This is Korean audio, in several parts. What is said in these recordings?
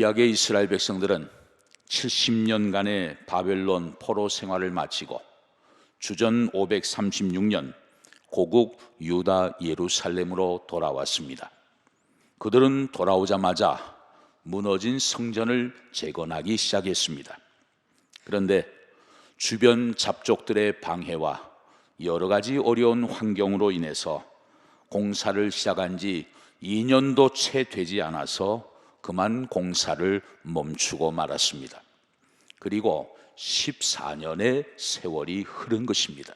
구약의 이스라엘 백성들은 70년간의 바벨론 포로 생활을 마치고 주전 536년 고국 유다 예루살렘으로 돌아왔습니다. 그들은 돌아오자마자 무너진 성전을 재건하기 시작했습니다. 그런데 주변 잡족들의 방해와 여러 가지 어려운 환경으로 인해서 공사를 시작한 지 2년도 채 되지 않아서 그만 공사를 멈추고 말았습니다. 그리고 14년의 세월이 흐른 것입니다.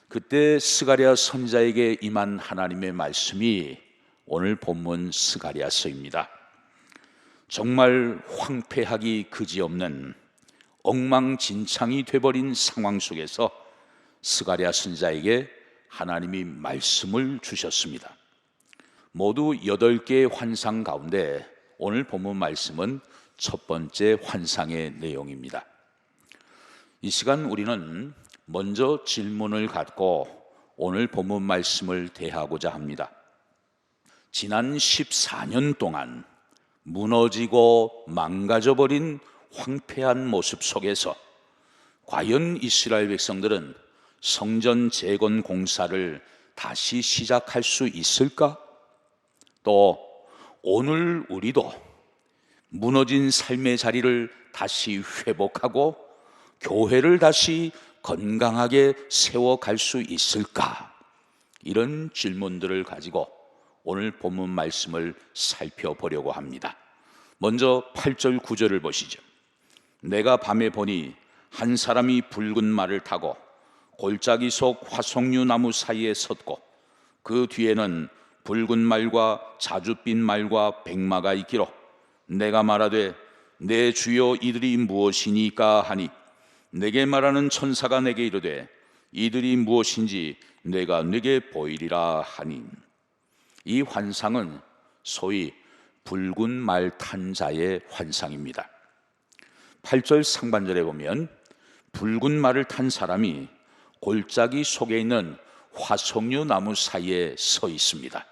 그때 스가랴 선지자에게 임한 하나님의 말씀이 오늘 본문 스가랴서입니다. 정말 황폐하기 그지없는 엉망진창이 돼버린 상황 속에서 스가랴 선지자에게 하나님이 말씀을 주셨습니다. 모두 8개의 환상 가운데 오늘 본문 말씀은 첫 번째 환상의 내용입니다. 이 시간 우리는 먼저 질문을 갖고 오늘 본문 말씀을 대하고자 합니다. 지난 14년 동안 무너지고 망가져버린 황폐한 모습 속에서 과연 이스라엘 백성들은 성전 재건 공사를 다시 시작할 수 있을까? 또 오늘 우리도 무너진 삶의 자리를 다시 회복하고 교회를 다시 건강하게 세워갈 수 있을까? 이런 질문들을 가지고 오늘 본문 말씀을 살펴보려고 합니다. 먼저 8절 9절을 보시죠. 내가 밤에 보니 한 사람이 붉은 말을 타고 골짜기 속 화석류 나무 사이에 섰고 그 뒤에는 붉은 말과 자줏빛 말과 백마가 있기로 내가 말하되 내 주여 이들이 무엇이니까 하니 내게 말하는 천사가 내게 이르되 이들이 무엇인지 내가 네게 보이리라 하니. 이 환상은 소위 붉은 말 탄 자의 환상입니다. 8절 상반절에 보면 붉은 말을 탄 사람이 골짜기 속에 있는 화석류 나무 사이에 서 있습니다.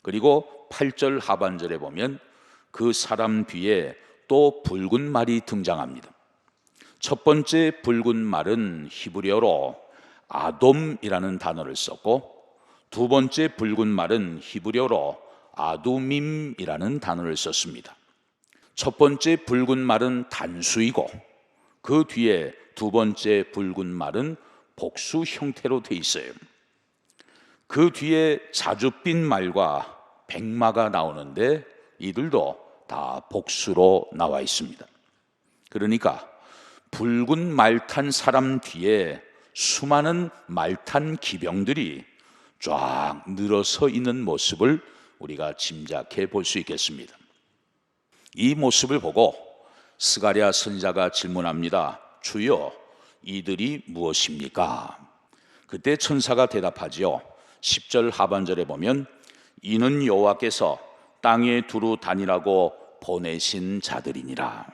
그리고 8절 하반절에 보면 그 사람 뒤에 또 붉은 말이 등장합니다. 첫 번째 붉은 말은 히브리어로 아돔이라는 단어를 썼고 두 번째 붉은 말은 히브리어로 아두밈이라는 단어를 썼습니다. 첫 번째 붉은 말은 단수이고 그 뒤에 두 번째 붉은 말은 복수 형태로 돼 있어요. 그 뒤에 자줏빛 말과 백마가 나오는데 이들도 다 복수로 나와 있습니다. 그러니까 붉은 말 탄 사람 뒤에 수많은 말 탄 기병들이 쫙 늘어서 있는 모습을 우리가 짐작해 볼 수 있겠습니다. 이 모습을 보고 스가랴 선지자가 질문합니다. 주여, 이들이 무엇입니까? 그때 천사가 대답하지요. 10절 하반절에 보면 이는 여호와께서 땅에 두루 다니라고 보내신 자들이니라.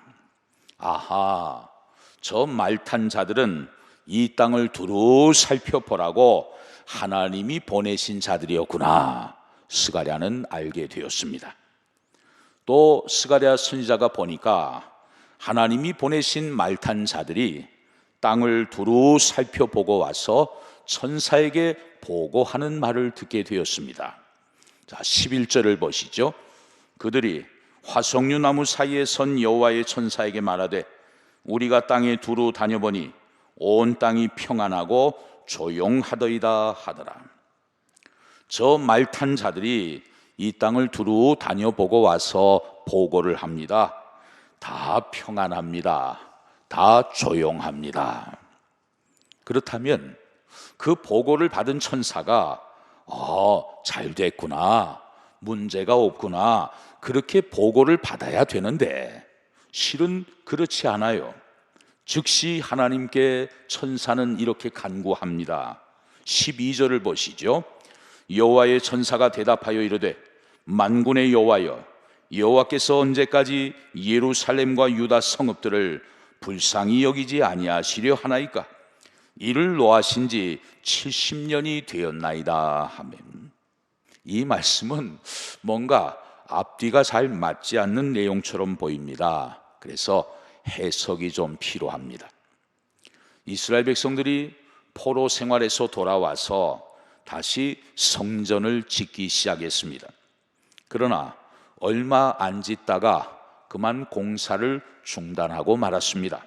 아하, 저 말탄 자들은 이 땅을 두루 살펴보라고 하나님이 보내신 자들이었구나. 스가랴는 알게 되었습니다. 또 스가랴 선지자가 보니까 하나님이 보내신 말탄 자들이 땅을 두루 살펴보고 와서 천사에게 보고하는 말을 듣게 되었습니다. 자, 11절을 보시죠. 그들이 화석류 나무 사이에 선 여호와의 천사에게 말하되 우리가 땅에 두루 다녀보니 온 땅이 평안하고 조용하더이다 하더라. 저 말탄 자들이 이 땅을 두루 다녀보고 와서 보고를 합니다. 다 평안합니다. 다 조용합니다. 그렇다면 그 보고를 받은 천사가 잘 됐구나, 문제가 없구나, 그렇게 보고를 받아야 되는데 실은 그렇지 않아요. 즉시 하나님께 천사는 이렇게 간구합니다. 12절을 보시죠. 여호와의 천사가 대답하여 이르되 만군의 여호와여, 여호와께서 언제까지 예루살렘과 유다 성읍들을 불쌍히 여기지 아니하시려 하나이까? 이를 노하신 지 70년이 되었나이다 하면, 이 말씀은 뭔가 앞뒤가 잘 맞지 않는 내용처럼 보입니다. 그래서 해석이 좀 필요합니다. 이스라엘 백성들이 포로 생활에서 돌아와서 다시 성전을 짓기 시작했습니다. 그러나 얼마 안 짓다가 그만 공사를 중단하고 말았습니다.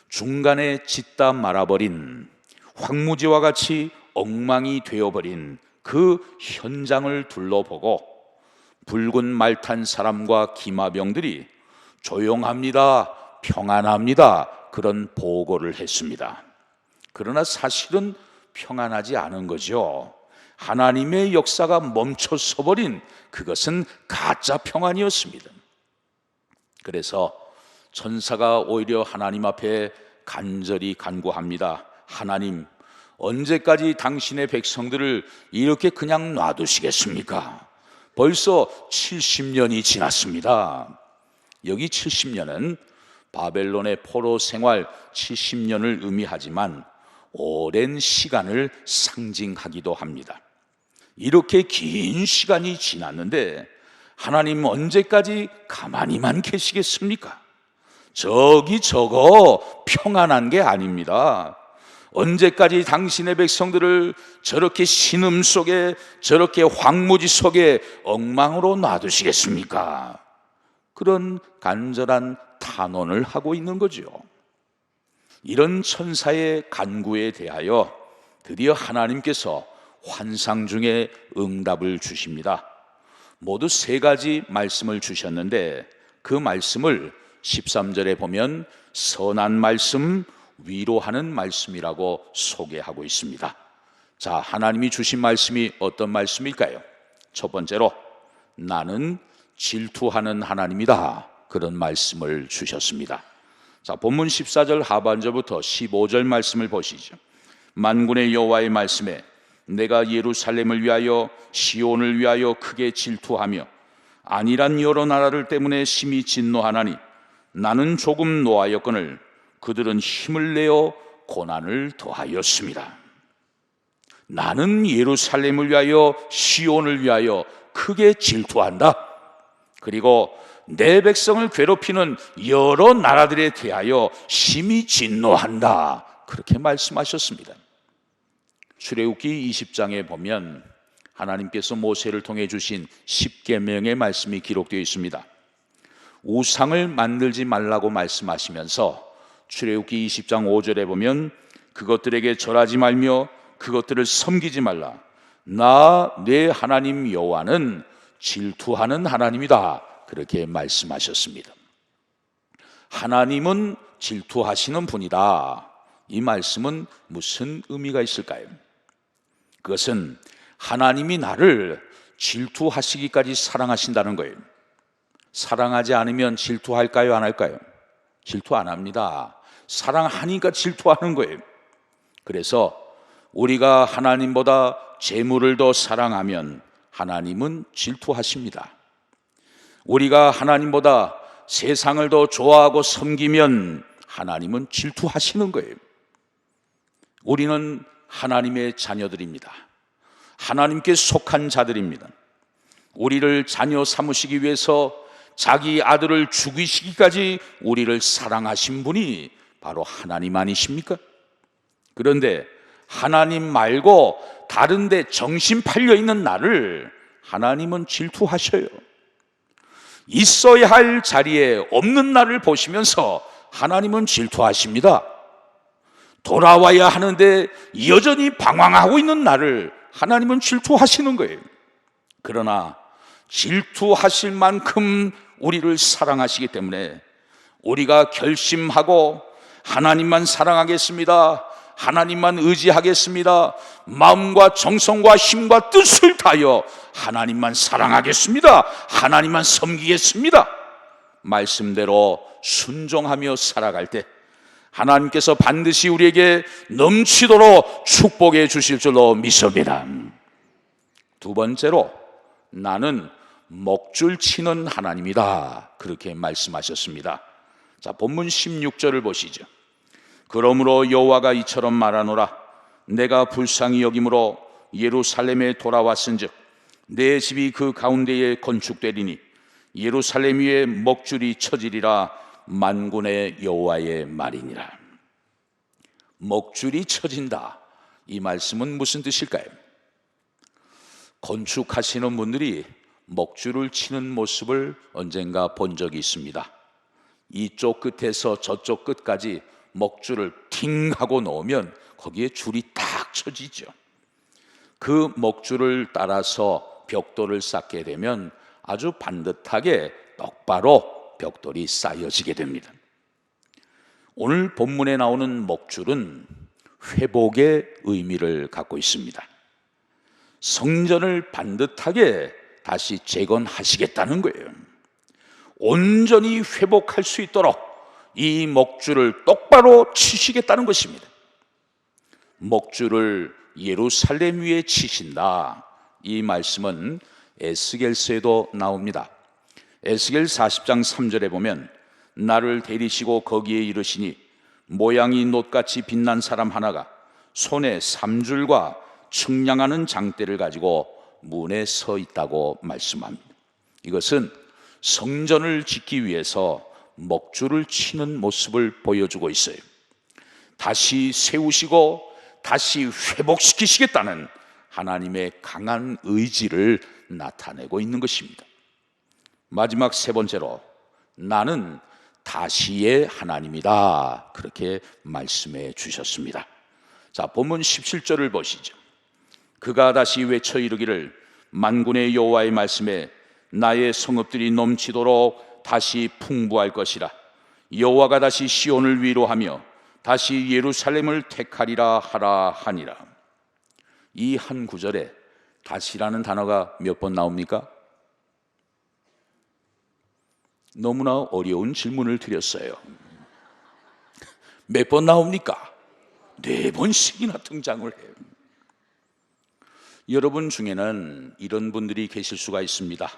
중간에 짓다 말아버린 황무지와 같이 엉망이 되어버린 그 현장을 둘러보고 붉은 말 탄 사람과 기마병들이 조용합니다, 평안합니다, 그런 보고를 했습니다. 그러나 사실은 평안하지 않은 거죠. 하나님의 역사가 멈춰서버린 그것은 가짜 평안이었습니다. 그래서 천사가 오히려 하나님 앞에 간절히 간구합니다. 하나님, 언제까지 당신의 백성들을 이렇게 그냥 놔두시겠습니까? 벌써 70년이 지났습니다. 여기 70년은 바벨론의 포로 생활 70년을 의미하지만 오랜 시간을 상징하기도 합니다. 이렇게 긴 시간이 지났는데 하나님 언제까지 가만히만 계시겠습니까? 저기 저거 평안한 게 아닙니다. 언제까지 당신의 백성들을 저렇게 신음 속에, 저렇게 황무지 속에 엉망으로 놔두시겠습니까? 그런 간절한 탄원을 하고 있는 거죠. 이런 천사의 간구에 대하여 드디어 하나님께서 환상 중에 응답을 주십니다. 모두 3가지 말씀을 주셨는데 그 말씀을 13절에 보면 선한 말씀, 위로하는 말씀이라고 소개하고 있습니다. 자, 하나님이 주신 말씀이 어떤 말씀일까요? 첫 번째로, 나는 질투하는 하나님이다, 그런 말씀을 주셨습니다. 자, 본문 14절 하반절부터 15절 말씀을 보시죠. 만군의 여호와의 말씀에 내가 예루살렘을 위하여 시온을 위하여 크게 질투하며 안일한 여러 나라를 때문에 심히 진노하나니 나는 조금 노하였거늘 그들은 힘을 내어 고난을 더하였습니다. 나는 예루살렘을 위하여 시온을 위하여 크게 질투한다. 그리고 내 백성을 괴롭히는 여러 나라들에 대하여 심히 진노한다. 그렇게 말씀하셨습니다. 출애굽기 20장에 보면 하나님께서 모세를 통해 주신 10계명의 말씀이 기록되어 있습니다. 우상을 만들지 말라고 말씀하시면서 출애굽기 20장 5절에 보면 그것들에게 절하지 말며 그것들을 섬기지 말라. 나 내 하나님 여호와는 질투하는 하나님이다. 그렇게 말씀하셨습니다. 하나님은 질투하시는 분이다. 이 말씀은 무슨 의미가 있을까요? 그것은 하나님이 나를 질투하시기까지 사랑하신다는 거예요. 사랑하지 않으면 질투할까요? 안 할까요? 질투 안 합니다. 사랑하니까 질투하는 거예요. 그래서 우리가 하나님보다 재물을 더 사랑하면 하나님은 질투하십니다. 우리가 하나님보다 세상을 더 좋아하고 섬기면 하나님은 질투하시는 거예요. 우리는 하나님의 자녀들입니다. 하나님께 속한 자들입니다. 우리를 자녀 삼으시기 위해서 자기 아들을 죽이시기까지 우리를 사랑하신 분이 바로 하나님 아니십니까? 그런데 하나님 말고 다른 데 정신 팔려 있는 나를 하나님은 질투하셔요. 있어야 할 자리에 없는 나를 보시면서 하나님은 질투하십니다. 돌아와야 하는데 여전히 방황하고 있는 나를 하나님은 질투하시는 거예요. 그러나 질투하실 만큼 우리를 사랑하시기 때문에 우리가 결심하고 하나님만 사랑하겠습니다, 하나님만 의지하겠습니다, 마음과 정성과 힘과 뜻을 다하여 하나님만 사랑하겠습니다, 하나님만 섬기겠습니다, 말씀대로 순종하며 살아갈 때 하나님께서 반드시 우리에게 넘치도록 축복해 주실 줄로 믿습니다. 두 번째로, 나는 먹줄 치는 하나님이다. 그렇게 말씀하셨습니다. 자, 본문 16절을 보시죠. 그러므로 여호와가 이처럼 말하노라. 내가 불쌍히 여김으로 예루살렘에 돌아왔은즉 내 집이 그 가운데에 건축되리니 예루살렘 위에 먹줄이 쳐지리라. 만군의 여호와의 말이니라. 먹줄이 쳐진다. 이 말씀은 무슨 뜻일까요? 건축하시는 분들이 먹줄을 치는 모습을 언젠가 본 적이 있습니다. 이쪽 끝에서 저쪽 끝까지 먹줄을 팅 하고 놓으면 거기에 줄이 딱 쳐지죠. 그 먹줄을 따라서 벽돌을 쌓게 되면 아주 반듯하게 똑바로 벽돌이 쌓여지게 됩니다. 오늘 본문에 나오는 먹줄은 회복의 의미를 갖고 있습니다. 성전을 반듯하게 다시 재건하시겠다는 거예요. 온전히 회복할 수 있도록 이 먹줄을 똑바로 치시겠다는 것입니다. 먹줄을 예루살렘 위에 치신다. 이 말씀은 에스겔서에도 나옵니다. 에스겔 40장 3절에 보면 나를 데리시고 거기에 이르시니 모양이 놋같이 빛난 사람 하나가 손에 삼줄과 측량하는 장대를 가지고 문에 서 있다고 말씀합니다. 이것은 성전을 짓기 위해서 먹줄을 치는 모습을 보여주고 있어요. 다시 세우시고 다시 회복시키시겠다는 하나님의 강한 의지를 나타내고 있는 것입니다. 마지막 세 번째로 나는 다시의 하나님이다. 그렇게 말씀해 주셨습니다. 자, 본문 17절을 보시죠. 그가 다시 외쳐 이르기를 만군의 여호와의 말씀에 나의 성읍들이 넘치도록 다시 풍부할 것이라. 여호와가 다시 시온을 위로하며 다시 예루살렘을 택하리라 하라 하니라. 이 한 구절에 다시라는 단어가 몇 번 나옵니까? 너무나 어려운 질문을 드렸어요. 몇 번 나옵니까? 4번씩이나 등장을 해요. 여러분 중에는 이런 분들이 계실 수가 있습니다.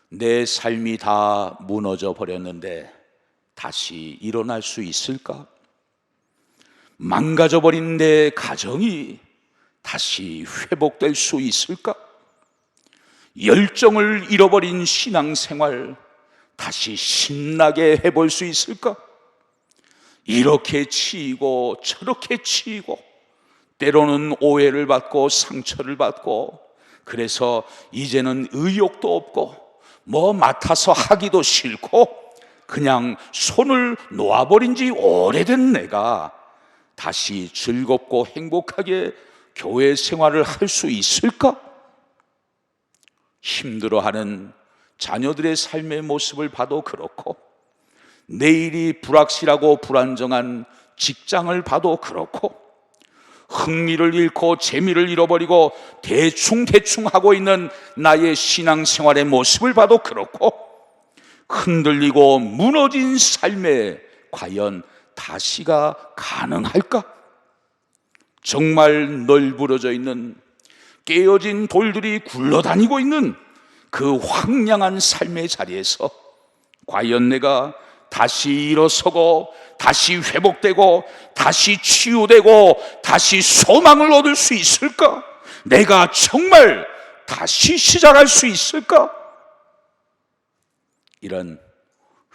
내 삶이 다 무너져 버렸는데 다시 일어날 수 있을까? 망가져버린 내 가정이 다시 회복될 수 있을까? 열정을 잃어버린 신앙생활 다시 신나게 해볼 수 있을까? 이렇게 치이고 저렇게 치이고 때로는 오해를 받고 상처를 받고 그래서 이제는 의욕도 없고 뭐 맡아서 하기도 싫고 그냥 손을 놓아버린 지 오래된 내가 다시 즐겁고 행복하게 교회 생활을 할 수 있을까? 힘들어하는 자녀들의 삶의 모습을 봐도 그렇고 내일이 불확실하고 불안정한 직장을 봐도 그렇고 흥미를 잃고 재미를 잃어버리고 대충 하고 있는 나의 신앙생활의 모습을 봐도 그렇고 흔들리고 무너진 삶에 과연 다시가 가능할까? 정말 널브러져 있는 깨어진 돌들이 굴러다니고 있는 그 황량한 삶의 자리에서 과연 내가 다시 일어서고 다시 회복되고 다시 치유되고 다시 소망을 얻을 수 있을까? 내가 정말 다시 시작할 수 있을까? 이런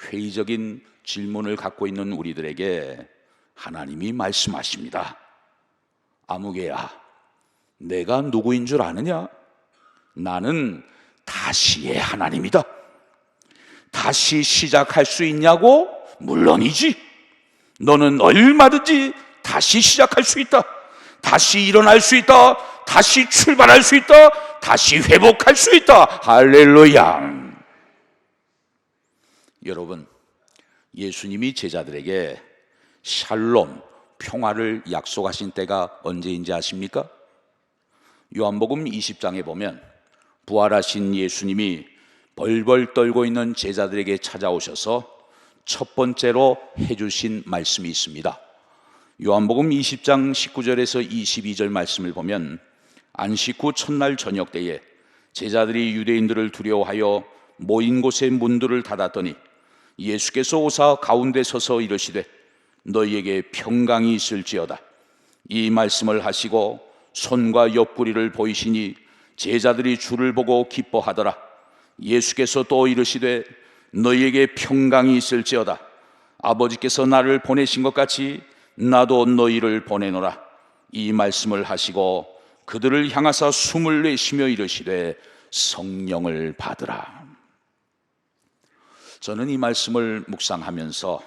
회의적인 질문을 갖고 있는 우리들에게 하나님이 말씀하십니다. 아무개야, 내가 누구인 줄 아느냐? 나는 다시의 하나님이다. 다시 시작할 수 있냐고? 물론이지. 너는 얼마든지 다시 시작할 수 있다. 다시 일어날 수 있다. 다시 출발할 수 있다. 다시 회복할 수 있다. 할렐루야. 여러분, 예수님이 제자들에게 샬롬, 평화를 약속하신 때가 언제인지 아십니까? 요한복음 20장에 보면 부활하신 예수님이 벌벌 떨고 있는 제자들에게 찾아오셔서 첫 번째로 해주신 말씀이 있습니다. 요한복음 20장 19절에서 22절 말씀을 보면 안식 후 첫날 저녁 때에 제자들이 유대인들을 두려워하여 모인 곳의 문들을 닫았더니 예수께서 오사 가운데 서서 이르시되 너희에게 평강이 있을지어다. 이 말씀을 하시고 손과 옆구리를 보이시니 제자들이 주를 보고 기뻐하더라. 예수께서 또 이르시되 너희에게 평강이 있을지어다. 아버지께서 나를 보내신 것 같이 나도 너희를 보내노라. 이 말씀을 하시고 그들을 향하사 숨을 내쉬며 이르시되 성령을 받으라. 저는 이 말씀을 묵상하면서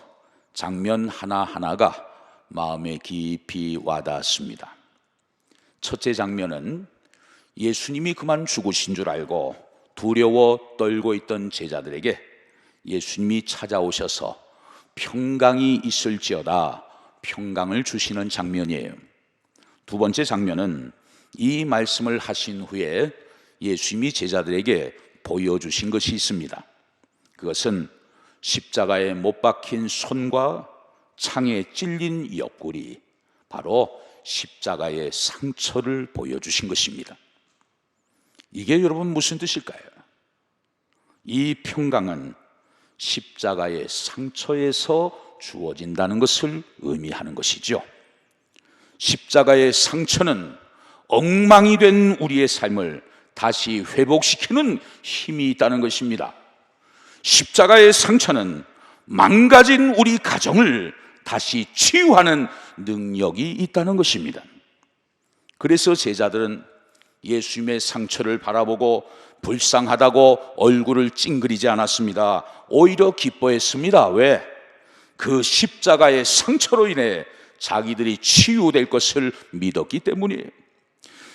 장면 하나하나가 마음에 깊이 와닿았습니다. 첫째 장면은 예수님이 그만 죽으신 줄 알고 두려워 떨고 있던 제자들에게 예수님이 찾아오셔서 평강이 있을지어다 평강을 주시는 장면이에요. 두 번째 장면은 이 말씀을 하신 후에 예수님이 제자들에게 보여주신 것이 있습니다. 그것은 십자가에 못 박힌 손과 창에 찔린 옆구리, 바로 십자가의 상처를 보여주신 것입니다. 이게 여러분 무슨 뜻일까요? 이 평강은 십자가의 상처에서 주어진다는 것을 의미하는 것이죠. 십자가의 상처는 엉망이 된 우리의 삶을 다시 회복시키는 힘이 있다는 것입니다. 십자가의 상처는 망가진 우리 가정을 다시 치유하는 능력이 있다는 것입니다. 그래서 제자들은 예수님의 상처를 바라보고 불쌍하다고 얼굴을 찡그리지 않았습니다. 오히려 기뻐했습니다. 왜? 그 십자가의 상처로 인해 자기들이 치유될 것을 믿었기 때문이에요.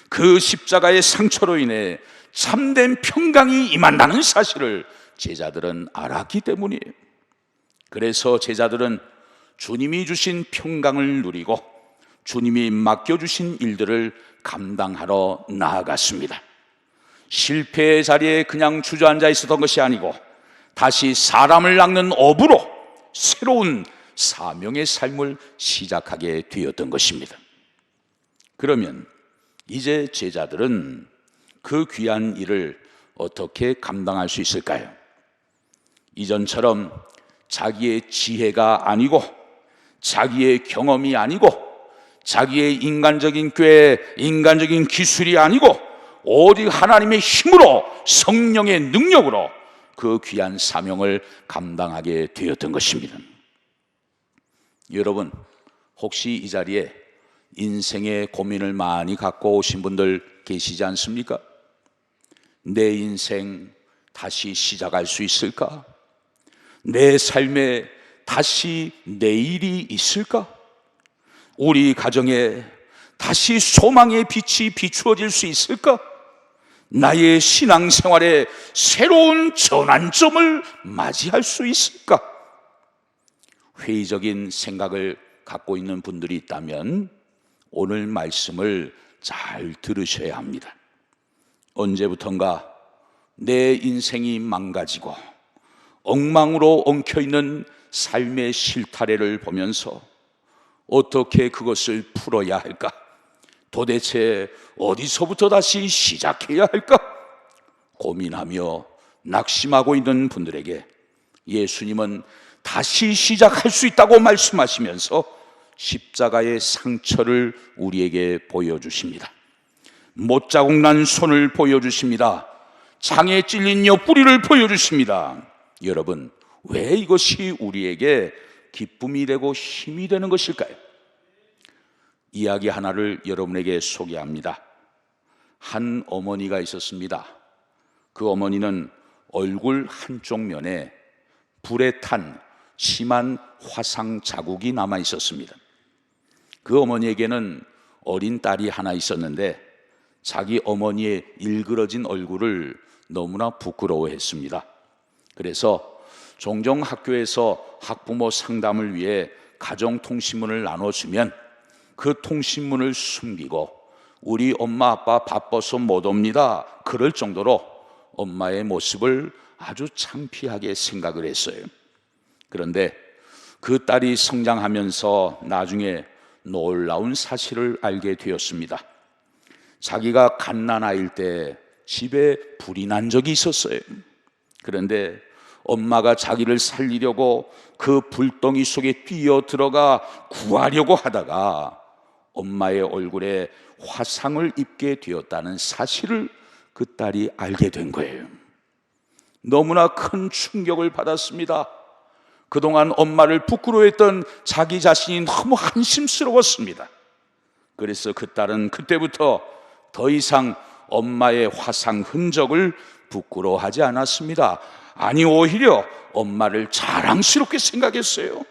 그 십자가의 상처로 인해 참된 평강이 임한다는 사실을 제자들은 알았기 때문이에요. 그래서 제자들은 주님이 주신 평강을 누리고 주님이 맡겨주신 일들을 감당하러 나아갔습니다. 실패의 자리에 그냥 주저앉아 있었던 것이 아니고 다시 사람을 낚는 어부로 새로운 사명의 삶을 시작하게 되었던 것입니다. 그러면 이제 제자들은 그 귀한 일을 어떻게 감당할 수 있을까요? 이전처럼 자기의 지혜가 아니고 자기의 경험이 아니고 자기의 인간적인 꾀, 인간적인 기술이 아니고 오직 하나님의 힘으로 성령의 능력으로 그 귀한 사명을 감당하게 되었던 것입니다. 여러분, 혹시 이 자리에 인생의 고민을 많이 갖고 오신 분들 계시지 않습니까? 내 인생 다시 시작할 수 있을까? 내 삶에 다시 내일이 있을까? 우리 가정에 다시 소망의 빛이 비추어질 수 있을까? 나의 신앙생활에 새로운 전환점을 맞이할 수 있을까? 회의적인 생각을 갖고 있는 분들이 있다면 오늘 말씀을 잘 들으셔야 합니다. 언제부턴가 내 인생이 망가지고 엉망으로 엉켜있는 삶의 실타래를 보면서 어떻게 그것을 풀어야 할까? 도대체 어디서부터 다시 시작해야 할까? 고민하며 낙심하고 있는 분들에게 예수님은 다시 시작할 수 있다고 말씀하시면서 십자가의 상처를 우리에게 보여주십니다. 못자국 난 손을 보여주십니다. 창에 찔린 옆구리를 보여주십니다. 여러분, 왜 이것이 우리에게 기쁨이 되고 힘이 되는 것일까요? 이야기 하나를 여러분에게 소개합니다. 한 어머니가 있었습니다. 그 어머니는 얼굴 한쪽 면에 불에 탄 심한 화상 자국이 남아 있었습니다. 그 어머니에게는 어린 딸이 하나 있었는데 자기 어머니의 일그러진 얼굴을 너무나 부끄러워했습니다. 그래서 종종 학교에서 학부모 상담을 위해 가정통신문을 나눠주면 그 통신문을 숨기고 우리 엄마 아빠 바빠서 못 옵니다 그럴 정도로 엄마의 모습을 아주 창피하게 생각을 했어요. 그런데 그 딸이 성장하면서 나중에 놀라운 사실을 알게 되었습니다. 자기가 갓난아이일 때 집에 불이 난 적이 있었어요. 그런데 엄마가 자기를 살리려고 그 불덩이 속에 뛰어 들어가 구하려고 하다가 엄마의 얼굴에 화상을 입게 되었다는 사실을 그 딸이 알게 된 거예요. 너무나 큰 충격을 받았습니다. 그동안 엄마를 부끄러워했던 자기 자신이 너무 한심스러웠습니다. 그래서 그 딸은 그때부터 더 이상 엄마의 화상 흔적을 부끄러워하지 않았습니다. 아니, 오히려 엄마를 자랑스럽게 생각했어요.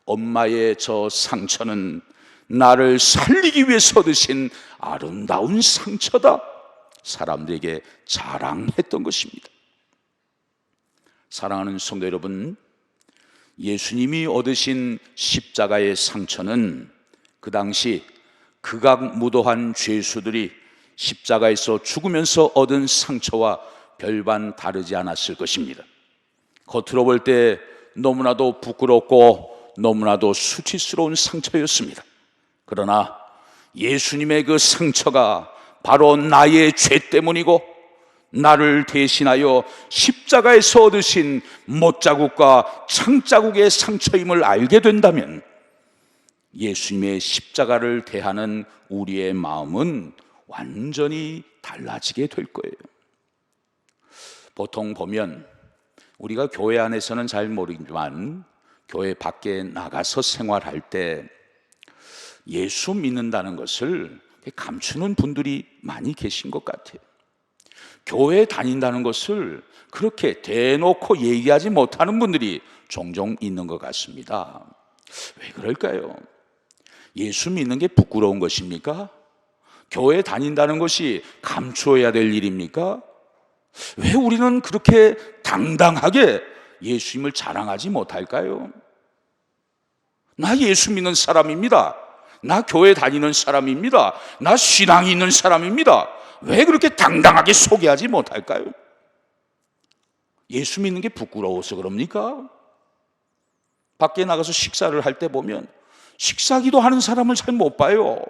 엄마의 저 상처는 나를 살리기 위해서 얻으신 아름다운 상처다, 사람들에게 자랑했던 것입니다. 사랑하는 성도 여러분, 예수님이 얻으신 십자가의 상처는 그 당시 극악무도한 죄수들이 십자가에서 죽으면서 얻은 상처와 별반 다르지 않았을 것입니다. 겉으로 볼 때 너무나도 부끄럽고 너무나도 수치스러운 상처였습니다. 그러나 예수님의 그 상처가 바로 나의 죄 때문이고 나를 대신하여 십자가에서 얻으신 못자국과 창자국의 상처임을 알게 된다면 예수님의 십자가를 대하는 우리의 마음은 완전히 달라지게 될 거예요. 보통 보면 우리가 교회 안에서는 잘 모르지만 교회 밖에 나가서 생활할 때 예수 믿는다는 것을 감추는 분들이 많이 계신 것 같아요. 교회에 다닌다는 것을 그렇게 대놓고 얘기하지 못하는 분들이 종종 있는 것 같습니다. 왜 그럴까요? 예수 믿는 게 부끄러운 것입니까? 교회에 다닌다는 것이 감추어야 될 일입니까? 왜 우리는 그렇게 당당하게 예수님을 자랑하지 못할까요? 나 예수 믿는 사람입니다. 나 교회 다니는 사람입니다. 나 신앙이 있는 사람입니다. 왜 그렇게 당당하게 소개하지 못할까요? 예수 믿는 게 부끄러워서 그럽니까? 밖에 나가서 식사를 할 때 보면 식사기도 하는 사람을 잘 못 봐요.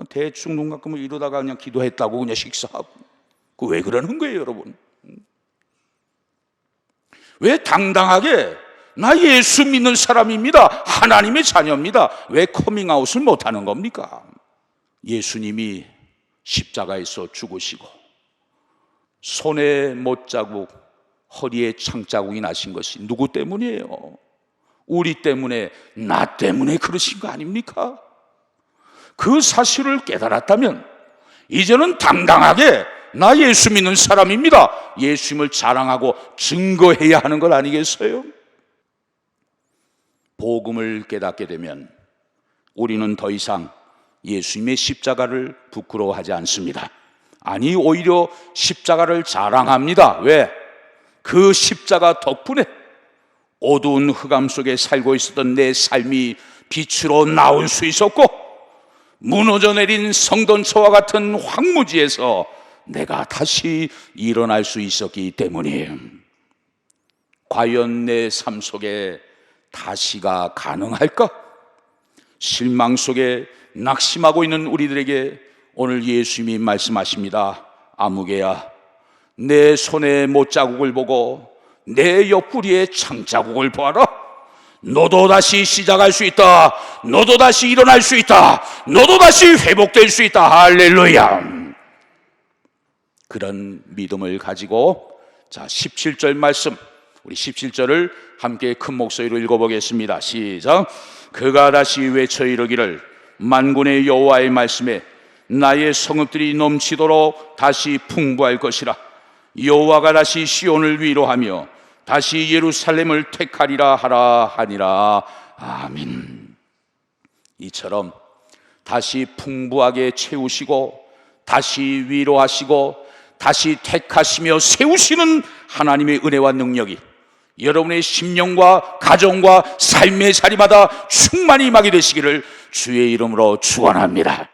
대충 눈 감고 이러다가 그냥 기도했다고 그냥 식사하고. 그 왜 그러는 거예요, 여러분? 왜 당당하게 나 예수 믿는 사람입니다, 하나님의 자녀입니다, 왜 커밍아웃을 못하는 겁니까? 예수님이 십자가에서 죽으시고 손에 못자국, 허리에 창자국이 나신 것이 누구 때문이에요? 우리 때문에, 나 때문에 그러신 거 아닙니까? 그 사실을 깨달았다면 이제는 당당하게 나 예수 믿는 사람입니다, 예수님을 자랑하고 증거해야 하는 것 아니겠어요? 복음을 깨닫게 되면 우리는 더 이상 예수님의 십자가를 부끄러워하지 않습니다. 아니, 오히려 십자가를 자랑합니다. 왜? 그 십자가 덕분에 어두운 흑암 속에 살고 있었던 내 삶이 빛으로 나올 수 있었고, 무너져 내린 성전처와 같은 황무지에서 내가 다시 일어날 수 있었기 때문이에요. 과연 내 삶 속에 다시가 가능할까? 실망 속에 낙심하고 있는 우리들에게 오늘 예수님이 말씀하십니다. 아무개야, 내 손에 못자국을 보고 내 옆구리에 창자국을 보아라. 너도 다시 시작할 수 있다. 너도 다시 일어날 수 있다. 너도 다시 회복될 수 있다. 할렐루야. 그런 믿음을 가지고, 자, 17절 말씀, 우리 17절을 함께 큰 목소리로 읽어보겠습니다. 시작. 그가 다시 외쳐 이르기를, 만군의 여호와의 말씀에 나의 성읍들이 넘치도록 다시 풍부할 것이라. 여호와가 다시 시온을 위로하며 다시 예루살렘을 택하리라 하라 하니라. 아멘. 이처럼 다시 풍부하게 채우시고 다시 위로하시고 다시 택하시며 세우시는 하나님의 은혜와 능력이 여러분의 심령과 가정과 삶의 자리마다 충만히 임하게 되시기를 주의 이름으로 축원합니다.